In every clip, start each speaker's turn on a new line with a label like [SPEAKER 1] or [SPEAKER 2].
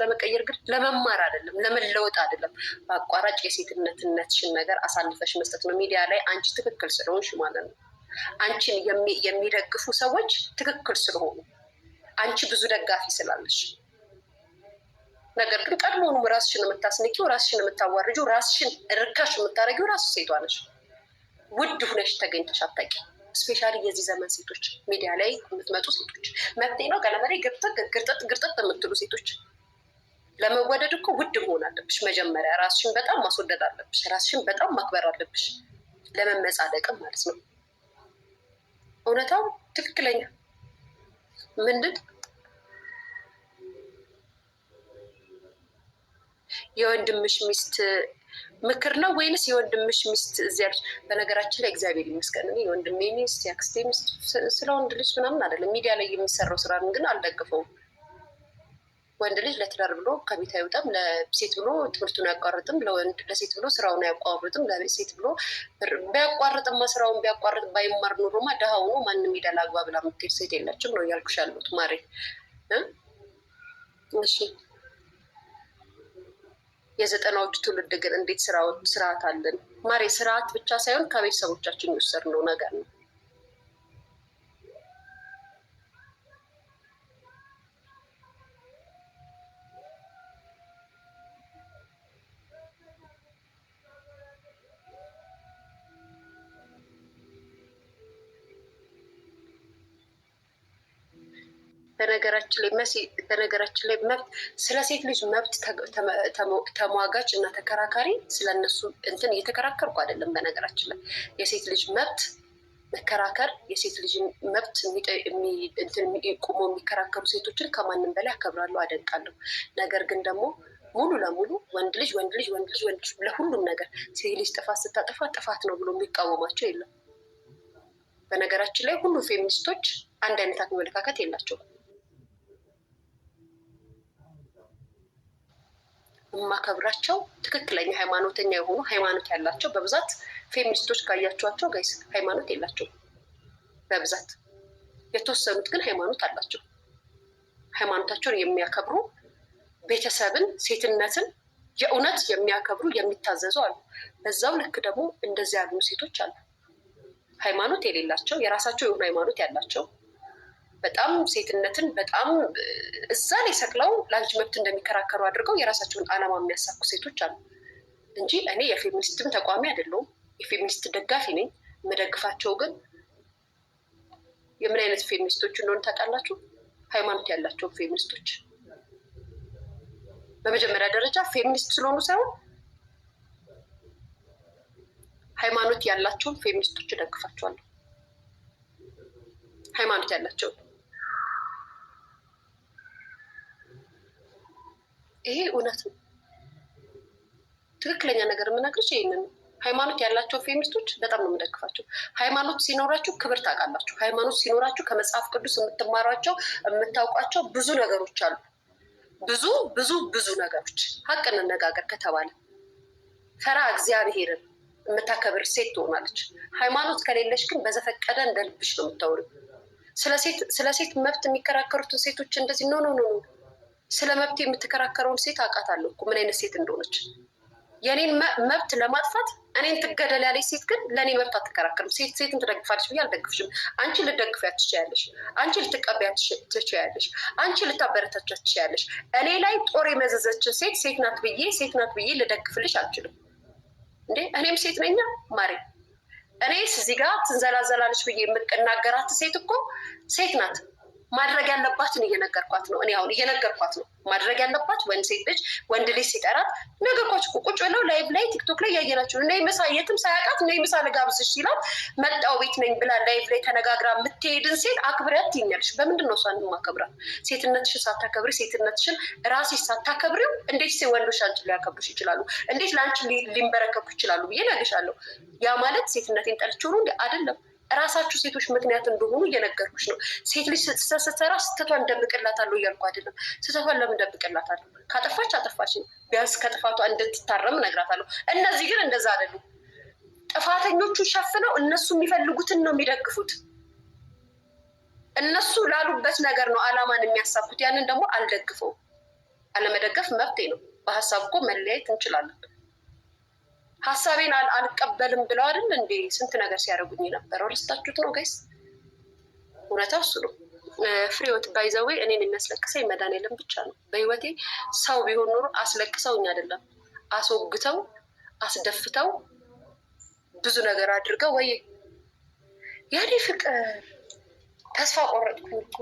[SPEAKER 1] ህይወትሽን ለመቀየር ግን ለመማር አይደለም፣ ለመለወጥ አይደለም። በአቋራጭ የሴትነትነትሽን ነገር አሳልፈሽ መስጠት ነው። ሚዲያ ላይ አንቺ ትክክል ስለሆንሽ ማለት ነው። አንቺን የሚደግፉ ሰዎች ትክክል ስለሆኑ፣ አንቺ ብዙ ደጋፊ ስላለሽ። ነገር ግን ቀድሞውኑ ራስሽን የምታስንቂው፣ ራስሽን የምታዋርጂው፣ ራስሽን ርካሽ የምታደርጊው ራሱ ሴቷ ነሽ። ውድ ሁነሽ ተገኝተሽ አታውቂ። ስፔሻሊ የዚህ ዘመን ሴቶች፣ ሚዲያ ላይ የምትመጡ ሴቶች፣ መብቴ ነው ቀለመሬ ግርጥጥ የምትሉ ሴቶች፣ ለመወደድ እኮ ውድ መሆን አለብሽ። መጀመሪያ ራስሽን በጣም ማስወደድ አለብሽ። ራስሽን በጣም ማክበር አለብሽ። ለመመጻደቅም ማለት ነው። እውነታው ትክክለኛ ምንድን የወንድምሽ ሚስት ምክር ነው ወይንስ የወንድምሽ ሚስት እዚያ? በነገራችን ላይ እግዚአብሔር ይመስገን እኔ የወንድሜ ሚስት የአክስቴ ሚስት ስለ ወንድ ልጅ ምናምን አይደለም። ሚዲያ ላይ የሚሰራው ስራን ግን አልደግፈውም። ወንድ ልጅ ለትዳር ብሎ ከቤት አይወጣም፣ ለሴት ብሎ ትምህርቱን አያቋርጥም፣ ለሴት ብሎ ስራውን አያቋርጥም፣ ለሴት ብሎ ቢያቋርጥማ ስራውን ቢያቋርጥ ባይማር ኖሮማ ድሃ ሆኖ ማንም ሜዳ ላግባ ብላ የምትሄድ ሴት የለችም ነው እያልኩሽ ያሉት ማሬ። እሺ የዘጠናዎቹ ትውልድ ግን እንዴት ስርዓት አለን ማሬ። ስርዓት ብቻ ሳይሆን ከቤተሰቦቻችን የወሰድነው ነገር ነው። በነገራችን ላይ መብት ስለ ሴት ልጅ መብት ተሟጋች እና ተከራካሪ ስለነሱ እንትን እየተከራከርኩ አይደለም። በነገራችን ላይ የሴት ልጅ መብት መከራከር፣ የሴት ልጅ መብት ቁሞ የሚከራከሩ ሴቶችን ከማንም በላይ አከብራለሁ፣ አደንቃለሁ። ነገር ግን ደግሞ ሙሉ ለሙሉ ወንድ ልጅ ለሁሉም ነገር ሴት ልጅ ጥፋት ስታጠፋ ጥፋት ነው ብሎ የሚቃወማቸው የለም። በነገራችን ላይ ሁሉ ፌሚኒስቶች አንድ አይነት አመለካከት የላቸውም። የማከብራቸው ትክክለኛ ሃይማኖተኛ የሆኑ ሃይማኖት ያላቸው በብዛት ፌሚኒስቶች ካያቸዋቸው ጋይስ ሃይማኖት የላቸውም በብዛት። የተወሰኑት ግን ሃይማኖት አላቸው። ሃይማኖታቸውን የሚያከብሩ ቤተሰብን፣ ሴትነትን የእውነት የሚያከብሩ የሚታዘዙ አሉ። በዛው ልክ ደግሞ እንደዚህ ያሉ ሴቶች አሉ። ሃይማኖት የሌላቸው የራሳቸው የሆነ ሃይማኖት ያላቸው በጣም ሴትነትን በጣም እዛ ላይ ሰቅለው ለአንቺ መብት እንደሚከራከሩ አድርገው የራሳቸውን ዓላማ የሚያሳኩ ሴቶች አሉ እንጂ እኔ የፌሚኒስትም ተቋሚ አይደለሁም። የፌሚኒስት ደጋፊ ነኝ። የምደግፋቸው ግን የምን አይነት ፌሚኒስቶች እንደሆነ ታውቃላችሁ? ሃይማኖት ያላቸው ፌሚኒስቶች። በመጀመሪያ ደረጃ ፌሚኒስት ስለሆኑ ሳይሆን ሃይማኖት ያላቸውን ፌሚኒስቶች እደግፋቸዋለሁ። ሃይማኖት ያላቸው ይሄ እውነት ነው። ትክክለኛ ነገር የምነግርሽ ይሄንን ነው። ሃይማኖት ያላቸው ፌሚኒስቶች በጣም ነው የምደግፋቸው። ሃይማኖት ሲኖራችሁ ክብር ታውቃላችሁ። ሃይማኖት ሲኖራችሁ ከመጽሐፍ ቅዱስ የምትማሯቸው የምታውቋቸው ብዙ ነገሮች አሉ። ብዙ ነገሮች። ሀቅ እንነጋገር ከተባለ ፈራ እግዚአብሔርን የምታከብር ሴት ትሆናለች። ሃይማኖት ከሌለሽ ግን በዘፈቀደ እንደ ልብሽ ነው የምታወሪው። ስለ ሴት መብት የሚከራከሩትን ሴቶች እንደዚህ ኖ ስለ መብት የምትከራከረውን ሴት አውቃታለሁ እኮ ምን አይነት ሴት እንደሆነች። የኔን መብት ለማጥፋት እኔን ትገደል ያለች ሴት ግን ለእኔ መብት አትከራከርም። ሴትን ትደግፋለች ብዬ አልደግፍሽም። አንቺ ልትደግፊያት ትችያለሽ፣ አንቺ ልትቀበያት ትችያለሽ፣ አንቺ ልታበረታቻት ትችያለሽ። እኔ ላይ ጦር የመዘዘችን ሴት ናት ብዬ ልደግፍልሽ አልችልም እንዴ። እኔም ሴት ነኛ ማሬ። እኔስ እዚህ ጋር ትንዘላዘላለች ብዬ የምናገራት ሴት እኮ ሴት ናት። ማድረግ ያለባትን እየነገርኳት ነው። እኔ አሁን እየነገርኳት ነው ማድረግ ያለባት። ወንድ ልጅ ሲጠራት ነገርኳችሁ። ቁጭ ብለው ላይቭ ላይ ቲክቶክ ላይ ያየናቸው እኔ ምሳ የትም ሳያውቃት እኔ ምሳ ልጋብዝሽ ሲላት መጣው ቤት ነኝ ብላ ላይቭ ላይ ተነጋግራ የምትሄድን ሴት አክብሪያት ትይኛለሽ። በምንድን ነው እሷን ማከብራት? ሴትነትሽን ሳታከብሪ፣ ሴትነትሽን ራስሽ ሳታከብሪው እንዴት ወንዶች አንቺን ሊያከብሩሽ ይችላሉ? እንዴት ለአንቺ ሊንበረከኩ ይችላሉ ብዬ እነግርሻለሁ። ያ ማለት ሴትነቴን ጠልቼው ነው እንዴ? አይደለም። ራሳችሁ ሴቶች ምክንያት እንደሆኑ እየነገርኩሽ ነው። ሴት ልጅ ስትሰራ ስህተቷን ደብቅላታለሁ እያልኩ አይደለም። ስህተቷን ለምን ደብቅላታለሁ? ካጠፋች አጠፋች፣ ቢያንስ ከጥፋቷ እንድትታረም እነግራታለሁ። እነዚህ ግን እንደዛ አይደሉም። ጥፋተኞቹ ሸፍነው እነሱ የሚፈልጉትን ነው የሚደግፉት። እነሱ ላሉበት ነገር ነው አላማን የሚያሳኩት። ያንን ደግሞ አልደግፈውም። አለመደገፍ መብቴ ነው። በሀሳብ እኮ መለያየት እንችላለን። ሀሳቤን አልቀበልም ብለው አይደል እንዴ ስንት ነገር ሲያደርጉኝ የነበረው? ረስታችሁት ነው ጋይስ? እውነታው እሱ ነው። ፍሬወት ባይዘዌ እኔን የሚያስለቅሰኝ መድኃኒዓለም ብቻ ነው። በህይወቴ ሰው ቢሆን ኖሮ አስለቅሰውኝ አይደለም አስወግተው አስደፍተው ብዙ ነገር አድርገው ወይ ያኔ ፍቅር ተስፋ ቆረጥኩኝ እኮ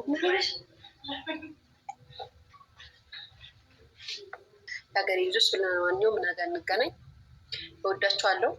[SPEAKER 1] የሀገሬ ልጆች። ስለማንኛውም ነገር እንገናኝ። እወዳችኋለሁ።